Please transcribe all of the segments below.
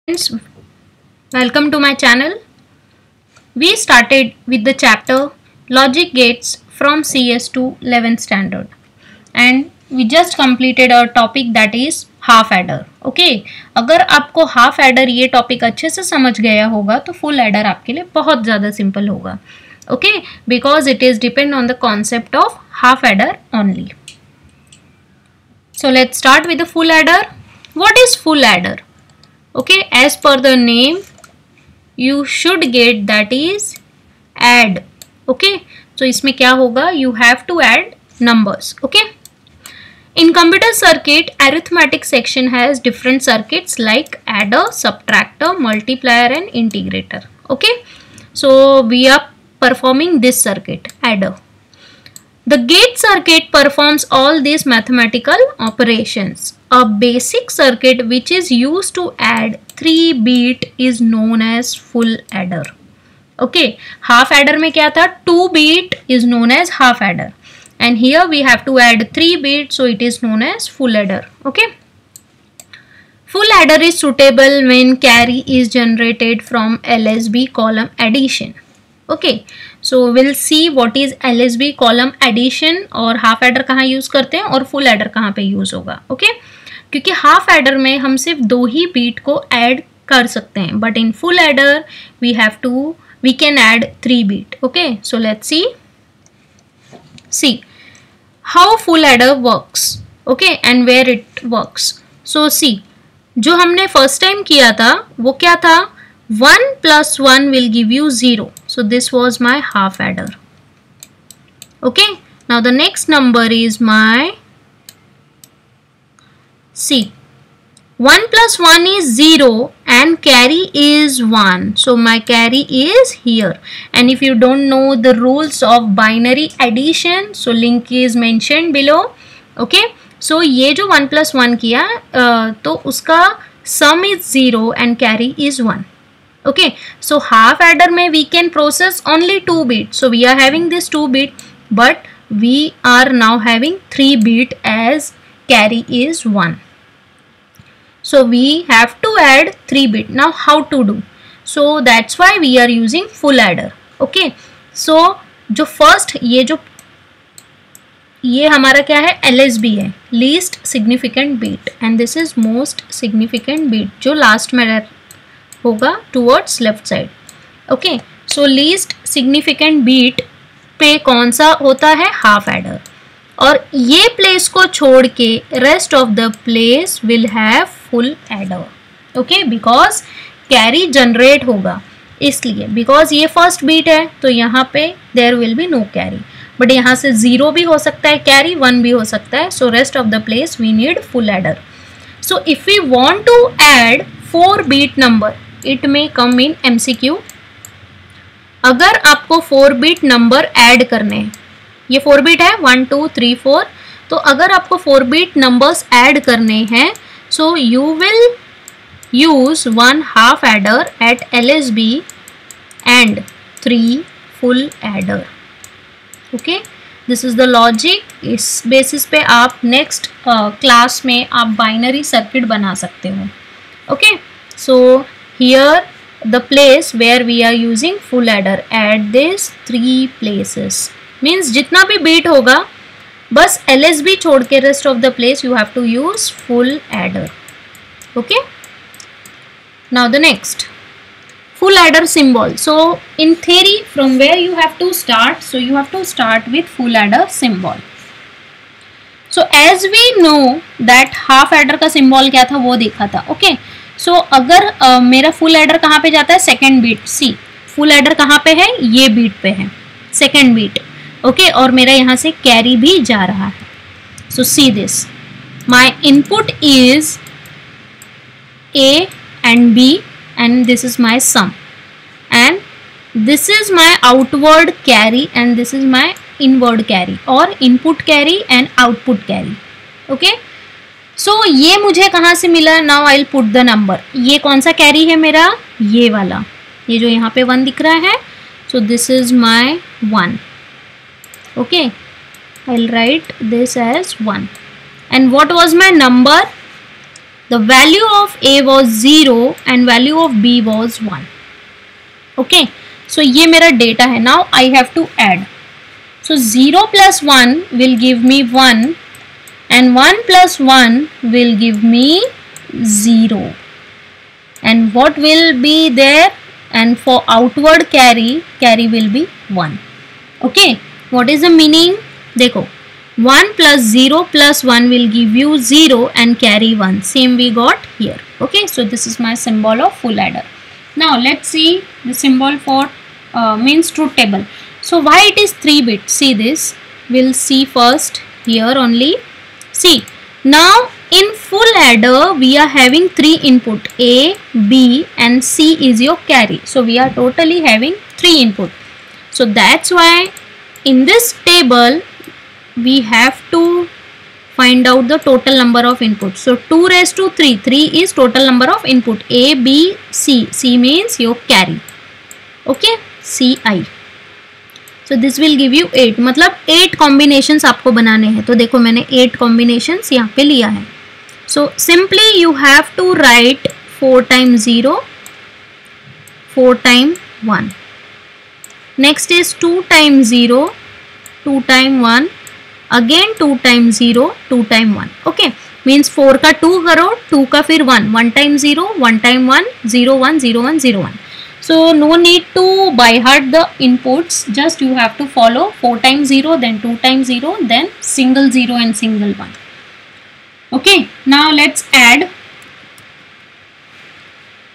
Friends, welcome to my channel. We started with the chapter Logic Gates from CS to 11th standard and we just completed our topic that is half adder. Okay, अगर आपको half adder ये topic अच्छे से समझ गया होगा तो full adder आपके लिए बहुत ज़्यादा सिंपल होगा. Okay, because it is depend on the concept of half adder only. So let's start with the full adder. What is full adder? Okay, as per the name you should get that is add. Okay, so इसमें क्या होगा, you have to add numbers. Okay, in computer circuit arithmetic section has different circuits like adder, subtractor, multiplier and integrator. Okay, so we are performing this circuit adder. The gate circuit performs all these mathematical operations. A basic circuit which is used to add 3 bit is known as full adder. Okay, half adder में क्या था, 2 bit is known as half adder and here we have to add 3 bit, so it is known as full adder. Okay, full adder is suitable when carry is generated from LSB column addition. Okay, so we'll see what is LSB column addition और half adder कहाँ use करते हैं और full adder कहाँ पे use होगा. Okay, क्योंकि half adder में हम सिर्फ 2 ही बीट को ऐड कर सकते हैं, but in full adder we can add 3 bit. Okay, so let's see how full adder works. Okay, and where it works. So see, जो हमने फर्स्ट टाइम किया था वो क्या था, 1 + 1 will give you 0. So this was my half adder. Okay, now the next number is my see, 1 + 1 is 0 and carry is 1, so my carry is here. And if you don't know the rules of binary addition, so link is mentioned below. Okay, so ये जो 1 + 1 किया तो उसका sum is 0 and carry is 1. Okay, so half adder में we can process only 2 bit, so we are having this 2 bit, but we are now having 3 bit as carry is 1. So we have to add 3 bit. Now how to do? So that's why we are using full adder. Okay, so जो first ये हमारा क्या है, LSB है, least significant bit, and this is most significant bit जो last में होगा towards left side. Okay, so least significant bit पे कौन सा होता है, half adder. और ये प्लेस को छोड़ के rest of the place will have full adder. Okay, because carry generate होगा, इसलिए बिकॉज ये फर्स्ट बीट है तो यहाँ पे there will be no carry, but यहाँ से 0 भी हो सकता है कैरी, 1 भी हो सकता है. So rest of the place we need full adder. So if we want to add 4 bit number, it may come in MCQ. अगर आपको 4 बीट नंबर ऐड करने हैं, ये 4 बीट है 1 2 3 4, तो अगर आपको 4 बीट नंबर्स ऐड करने हैं, so you will use 1 half adder at LSB and 3 full adder. Okay, this is the logic. इस बेसिस पे आप नेक्स्ट क्लास में आप बाइनरी सर्किट बना सकते हो. Okay, so here the place where we are using full adder at this 3 places means जितना भी बीट होगा बस LSB छोड़ के rest of the place you have to use full adder. Okay, now the next full adder symbol. So in theory from where you have to start, so you have to start with full adder symbol. So as we know that half adder का symbol क्या था वो देखा था. Okay, so अगर मेरा full adder कहाँ पे जाता है, सेकेंड बीट. सी, full adder कहाँ पे है, ये बीट पे है, सेकेंड बीट. ओके, और मेरा यहाँ से कैरी भी जा रहा है. So see this, my input is A and B and this is my sum and this is my outward carry and this is my inward carry और input carry and output carry. Okay, so ये मुझे कहाँ से मिला, now I will put the number. ये कौन सा carry है मेरा, ये वाला, ये जो यहाँ पे 1 दिख रहा है. सो this is my 1. Okay, I'll write this as 1. And what was my number? the value of A was 0 and value of B was 1. Okay, so ये मेरा data है. Now I have to add. So 0 plus 1 will give me 1 and 1 plus 1 will give me 0. And what will be there? And for outward carry will be 1. Okay, what is the meaning? देखो 1 plus 0 plus 1 will give you 0 and carry 1. Same we got here. Okay, so this is my symbol of full adder. Now let's see the symbol for means truth table. So why it is 3 bits? See this. We'll see first here only. See, now in full adder we are having 3 input, A, B and C is your carry. So we are totally having 3 input. So that's why in this table we have to find out the total number of inputs. So 2 raised to 3. 3 is total number of input. A, B, C. C means your carry. Okay, CI. So this will give you 8. मतलब 8 combinations आपको बनाने हैं. तो देखो मैंने 8 combinations यहाँ पे लिया है. So simply you have to write 4 times 0, 4 times 1. Next is 2 times 0, 2 times 1. Again 2 times 0, 2 times 1. Okay, means 4 का 2 करो, 2 का फिर 1. 1 times 0, 1 times 1, 0 1, 0 1, 0 1. So no need to by heart the inputs. Just you have to follow 4 times 0, then 2 times 0, then single 0 and single 1. Okay, now let's add.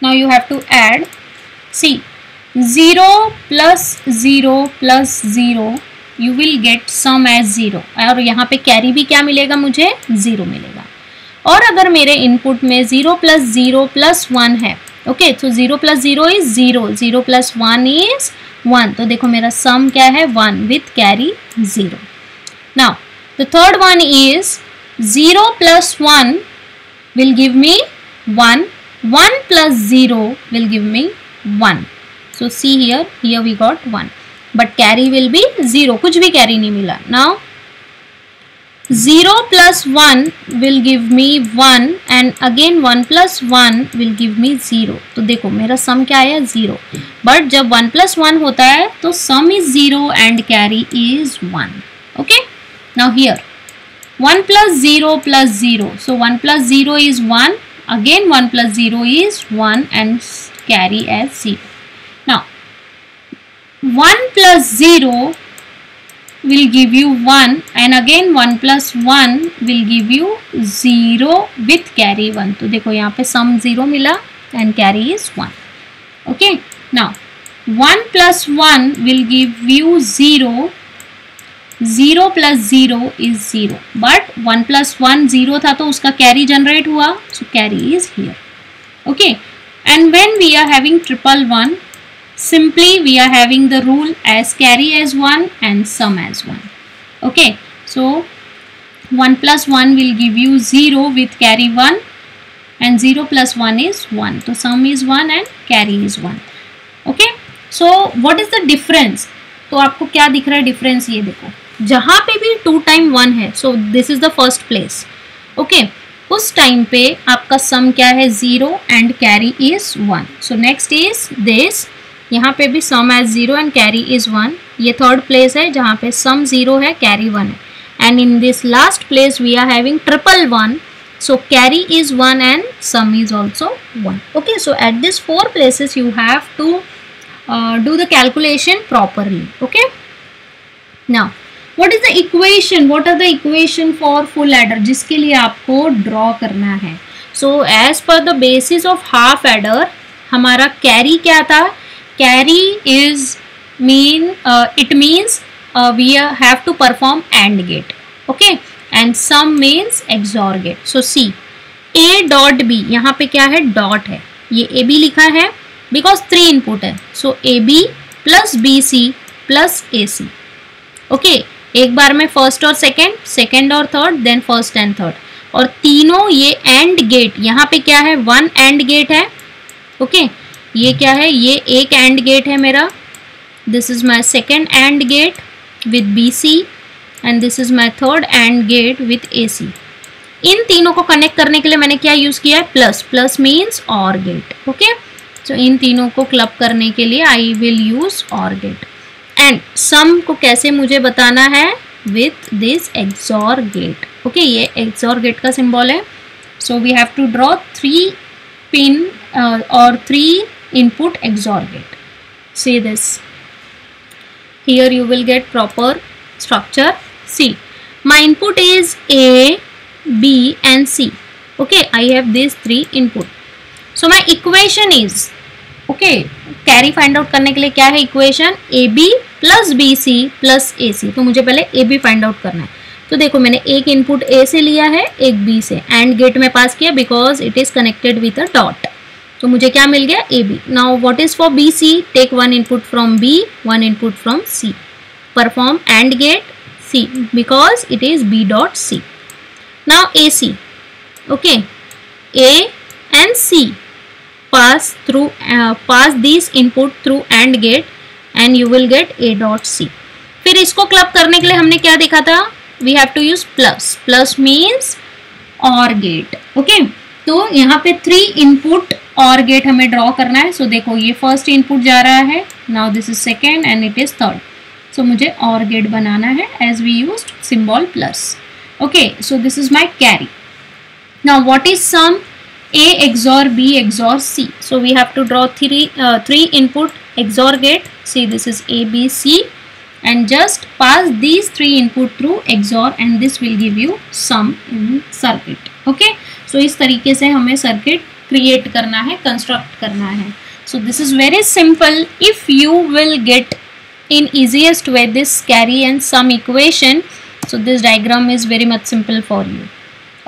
Now you have to add. See, 0 plus 0 plus 0. You will get sum as 0. और यहाँ पे carry भी क्या मिलेगा मुझे? 0 मिलेगा. और अगर मेरे इनपुट में 0 plus 0 plus 1 है, ओके, तो 0 plus 0 is 0, 0 plus 1 is 1. तो देखो मेरा सम क्या है? 1 with carry 0. Now the third one is 0 plus 1 will give me 1. 1 plus 0 will give me 1. So see here we got 1. But carry will be 0. कुछ भी carry नहीं मिला. Now 0 plus 1 will give me 1 and again 1 plus 1 will give me 0. तो देखो मेरा sum क्या आया? 0. But जब 1 plus 1 होता है तो sum is 0 and carry is 1. Okay. Now here 1 plus 0 plus 0. So 1 plus 0 is 1. Again 1 plus 0 is 1 and carry as 0. Now 1 plus 0 will give you 1 and again 1 plus 1 will give you 0 with carry 1. तो देखो यहाँ पे sum 0 मिला and carry is 1. Okay. Now 1 plus 1 will give you 0. 0 plus 0 is 0. But 1 plus 1 0 था तो उसका carry generate हुआ. So carry is here. Okay. And when we are having triple 1, simply we are having the rule as carry as 1 and sum as 1. Okay, so 1 plus 1 will give you 0 with carry 1 and 0 plus 1 is 1. So sum is 1 and carry is 1. Okay, so what is the difference? तो आपको क्या दिख रहा है difference? ये देखो जहाँ पे भी 2 times 1 है, so this is the first place. Okay, उस टाइम पे आपका sum क्या है? 0 and carry is 1. So next is this. यहाँ पे भी sum as 0 and carry is 1. ये थर्ड प्लेस है जहाँ पे sum 0 है, carry 1 है. And in this last place we are having triple 1. So carry is 1 and sum is also 1. Okay, so at these 4 places you have to do the calculation properly. Okay. Now what is the equation? What are the equation for full adder? जिसके लिए आपको draw करना है. So as per the basis of half adder, हमारा carry क्या था? Carry is it means we have to perform AND gate. Okay, and sum means XOR gate. So see, A dot B, यहाँ पे क्या है? Dot है. ये AB लिखा है because 3 input है. So AB plus BC plus AC. Okay, एक बार में first और second और third, then first and third. और तीनों ये AND gate, यहाँ पे क्या है? 1 AND gate है. Okay, ये क्या है? ये एक AND gate है मेरा. This is my second AND gate with BC and this is my third AND gate with AC. इन तीनों को कनेक्ट करने के लिए मैंने क्या यूज किया है, plus. Plus means OR gate. Okay, तो इन तीनों को क्लब करने के लिए I will use OR gate. And sum को कैसे मुझे बताना है, with this XOR gate. Okay, ये एक्सॉर गेट का सिंबल है. So we have to draw 3 pin और 3 input XOR gate. See this. Here you will get proper structure. See, my input is A, B and C. Okay, I have these 3 input. So my equation is, okay, carry find out करने के लिए क्या है equation, AB plus BC plus AC. तो मुझे पहले AB find out करना है. तो देखो मैंने एक इनपुट A से लिया है, एक B से, एंड गेट में पास किया because it is connected with a dot. तो मुझे क्या मिल गया, AB. Now what is for BC, take 1 input from B, 1 input from C. Perform AND gate C because it is B dot C. Now AC, okay, A and C pass these input through AND gate and you will get A dot C. फिर इसको club करने के लिए हमने क्या देखा था, we have to use plus. Plus means OR gate. Okay, तो यहाँ पे 3 इनपुट OR गेट हमें ड्रॉ करना है. सो देखो ये फर्स्ट इनपुट जा रहा है, now this is second and it is third. So मुझे OR गेट बनाना है as we used symbol plus. Okay, so this is my carry. Now what is sum, A XOR B XOR C. So we have to draw 3 input XOR gate. See, this is A, B, C, and just pass these 3 input through XOR and this will give you sum in circuit. Okay, so इस तरीके से हमें circuit create करना है, construct करना है. So this is very simple. If you will get in easiest way this carry and sum equation, so this diagram is very much simple for you.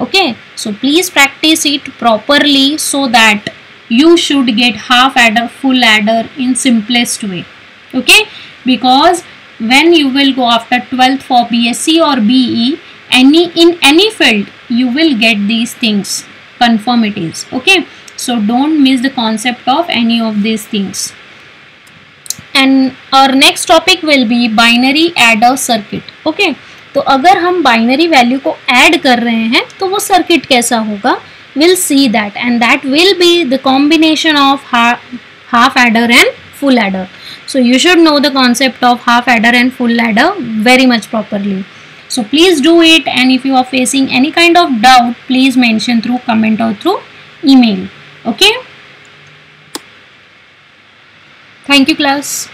Okay, so please practice it properly so that you should get half adder, full adder in simplest way. Okay, because when you will go after 12th for BSc or BE, in any field you will get these things, confirm it is. Okay, so don't miss the concept of any of these things. And our next topic will be binary adder circuit. Okay, तो अगर हम binary value को add कर रहे हैं तो वो circuit कैसा होगा, will see that, and that will be the combination of half adder and full adder. So you should know the concept of half adder and full adder very much properly. So please do it, and if you are facing any kind of doubt, please mention through comment or through email. Okay? Thank you class.